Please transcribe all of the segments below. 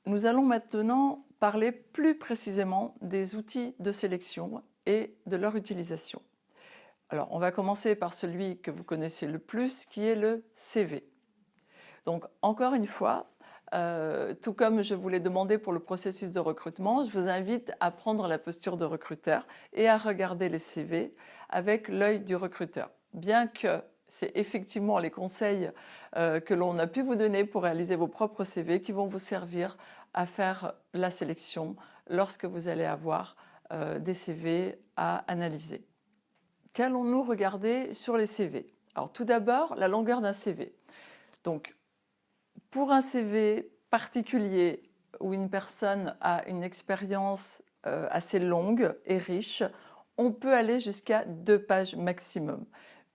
Nous allons maintenant parler plus précisément des outils de sélection et de leur utilisation. Alors, on va commencer par celui que vous connaissez le plus, qui est le CV. Donc, encore une fois, tout comme je vous l'ai demandé pour le processus de recrutement, je vous invite à prendre la posture de recruteur et à regarder les CV avec l'œil du recruteur. Bien que c'est effectivement les conseils que l'on a pu vous donner pour réaliser vos propres CV qui vont vous servir à faire la sélection lorsque vous allez avoir des CV à analyser. Qu'allons-nous regarder sur les CV? Alors tout d'abord, la longueur d'un CV. Donc, pour un CV particulier où une personne a une expérience assez longue et riche, on peut aller jusqu'à 2 pages maximum.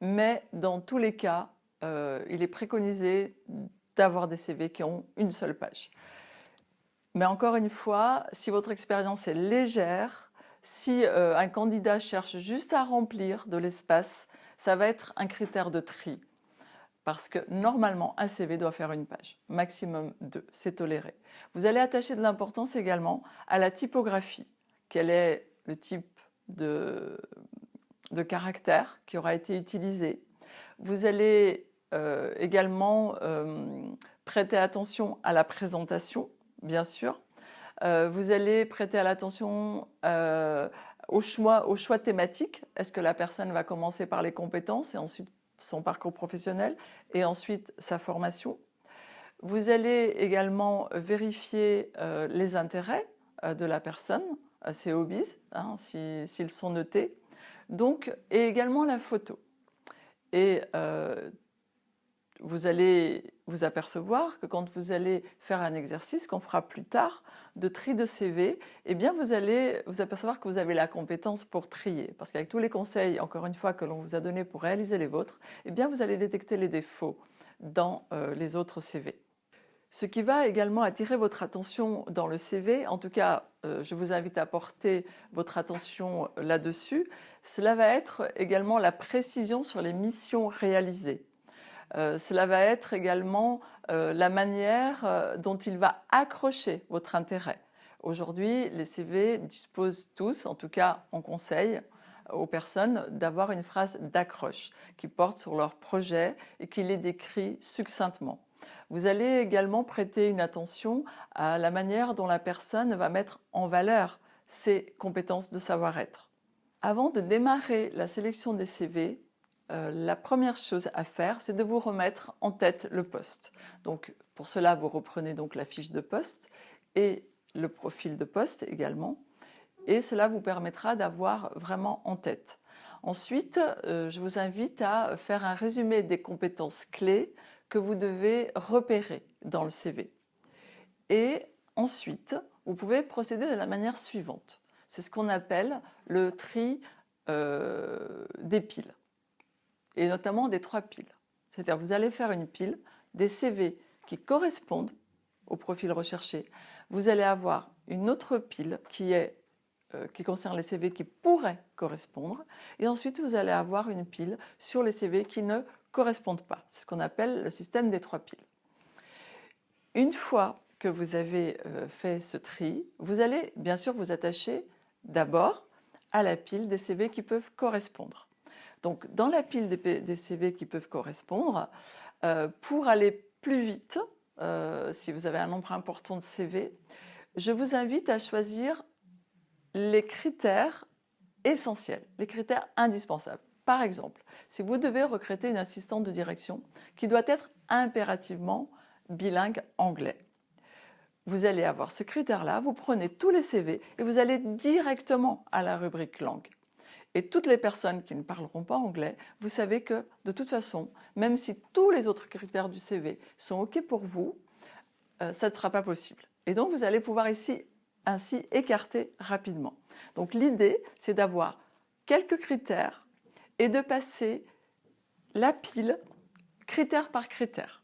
Mais dans tous les cas, il est préconisé d'avoir des CV qui ont une seule page. Mais encore une fois, si votre expérience est légère, si un candidat cherche juste à remplir de l'espace, ça va être un critère de tri. Parce que normalement, un CV doit faire une page, maximum 2, c'est toléré. Vous allez attacher de l'importance également à la typographie. Quel est le type de caractère qui aura été utilisé? Vous allez également prêter attention à la présentation, bien sûr. Vous allez prêter attention au choix thématique. Est-ce que la personne va commencer par les compétences et ensuite son parcours professionnel et ensuite sa formation? Vous allez également vérifier les intérêts de la personne, ses hobbies, hein, s'ils sont notés. Donc, et également la photo. Et vous allez vous apercevoir que quand vous allez faire un exercice qu'on fera plus tard de tri de CV, eh bien vous allez vous apercevoir que vous avez la compétence pour trier. Parce qu'avec tous les conseils, encore une fois, que l'on vous a donnés pour réaliser les vôtres, eh bien vous allez détecter les défauts dans les autres CV. Ce qui va également attirer votre attention dans le CV, en tout cas, je vous invite à porter votre attention là-dessus, cela va être également la précision sur les missions réalisées. Cela va être également la manière dont il va accrocher votre intérêt. Aujourd'hui, les CV disposent tous, en tout cas on conseille aux personnes d'avoir une phrase d'accroche qui porte sur leur projet et qui les décrit succinctement. Vous allez également prêter une attention à la manière dont la personne va mettre en valeur ses compétences de savoir-être. Avant de démarrer la sélection des CV, la première chose à faire, c'est de vous remettre en tête le poste. Donc, pour cela, vous reprenez donc la fiche de poste et le profil de poste également. Et cela vous permettra d'avoir vraiment en tête. Ensuite, je vous invite à faire un résumé des compétences clés que vous devez repérer dans le CV. Et ensuite, vous pouvez procéder de la manière suivante. C'est ce qu'on appelle le tri des piles, et notamment des 3 piles. C'est-à-dire vous allez faire une pile des CV qui correspondent au profil recherché. Vous allez avoir une autre pile qui concerne les CV qui pourraient correspondre. Et ensuite, vous allez avoir une pile sur les CV qui ne correspondent pas. C'est ce qu'on appelle le système des 3 piles. Une fois que vous avez fait ce tri, vous allez bien sûr vous attacher d'abord à la pile des CV qui peuvent correspondre. Donc, dans la pile des CV qui peuvent correspondre, pour aller plus vite, si vous avez un nombre important de CV, je vous invite à choisir les critères essentiels, les critères indispensables. Par exemple, si vous devez recruter une assistante de direction qui doit être impérativement bilingue anglais, vous allez avoir ce critère-là, vous prenez tous les CV et vous allez directement à la rubrique langue. Et toutes les personnes qui ne parleront pas anglais, vous savez que de toute façon, même si tous les autres critères du CV sont OK pour vous, ça ne sera pas possible. Et donc vous allez pouvoir ainsi écarter rapidement. Donc l'idée, c'est d'avoir quelques critères et de passer la pile critère par critère,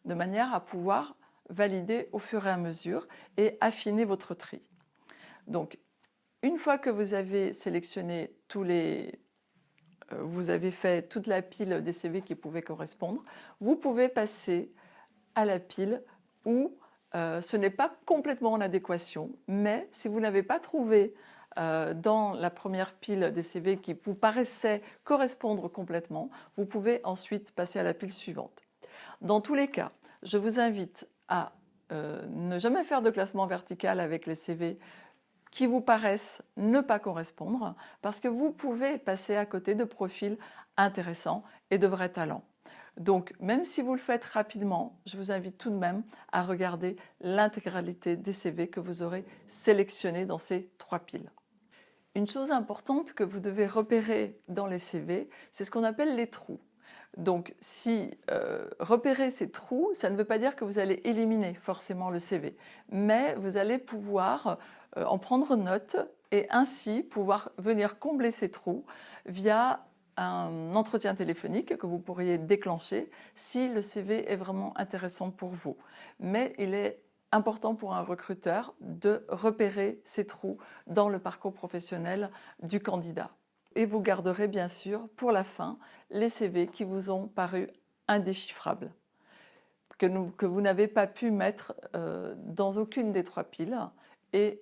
de manière à pouvoir valider au fur et à mesure et affiner votre tri. Donc, une fois que vous avez sélectionné vous avez fait toute la pile des CV qui pouvaient correspondre, vous pouvez passer à la pile où ce n'est pas complètement en adéquation, mais si vous n'avez pas trouvé dans la première pile des CV qui vous paraissait correspondre complètement, vous pouvez ensuite passer à la pile suivante. Dans tous les cas, je vous invite à ne jamais faire de classement vertical avec les CV qui vous paraissent ne pas correspondre, parce que vous pouvez passer à côté de profils intéressants et de vrais talents. Donc, même si vous le faites rapidement, je vous invite tout de même à regarder l'intégralité des CV que vous aurez sélectionnés dans ces 3 piles. Une chose importante que vous devez repérer dans les CV, c'est ce qu'on appelle les trous. Donc, si repérer ces trous, ça ne veut pas dire que vous allez éliminer forcément le CV, mais vous allez pouvoir en prendre note et ainsi pouvoir venir combler ces trous via un entretien téléphonique que vous pourriez déclencher si le CV est vraiment intéressant pour vous. Mais il est important pour un recruteur de repérer ces trous dans le parcours professionnel du candidat. Et vous garderez bien sûr pour la fin les CV qui vous ont paru indéchiffrables, que vous n'avez pas pu mettre dans aucune des 3 piles. Et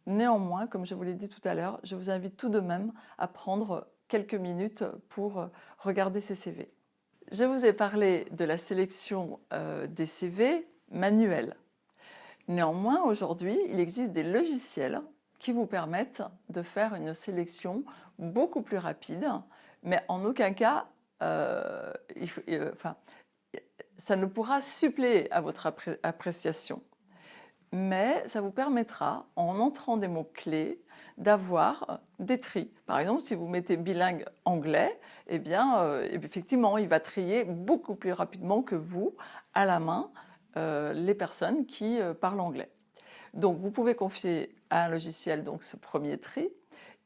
néanmoins, comme je vous l'ai dit tout à l'heure, je vous invite tout de même à prendre quelques minutes pour regarder ces CV. Je vous ai parlé de la sélection des CV manuels. Néanmoins, aujourd'hui, il existe des logiciels qui vous permettent de faire une sélection beaucoup plus rapide, mais en aucun cas, ça ne pourra suppléer à votre appréciation. Mais ça vous permettra, en entrant des mots-clés, d'avoir des tris. Par exemple, si vous mettez bilingue anglais, eh bien, effectivement, il va trier beaucoup plus rapidement que vous, à la main, les personnes qui parlent anglais. Donc, vous pouvez confier à un logiciel donc, ce premier tri.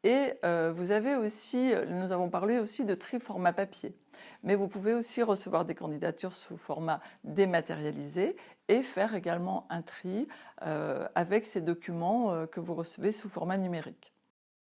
Et vous avez aussi, nous avons parlé aussi de tri format papier. Mais vous pouvez aussi recevoir des candidatures sous format dématérialisé et faire également un tri avec ces documents que vous recevez sous format numérique.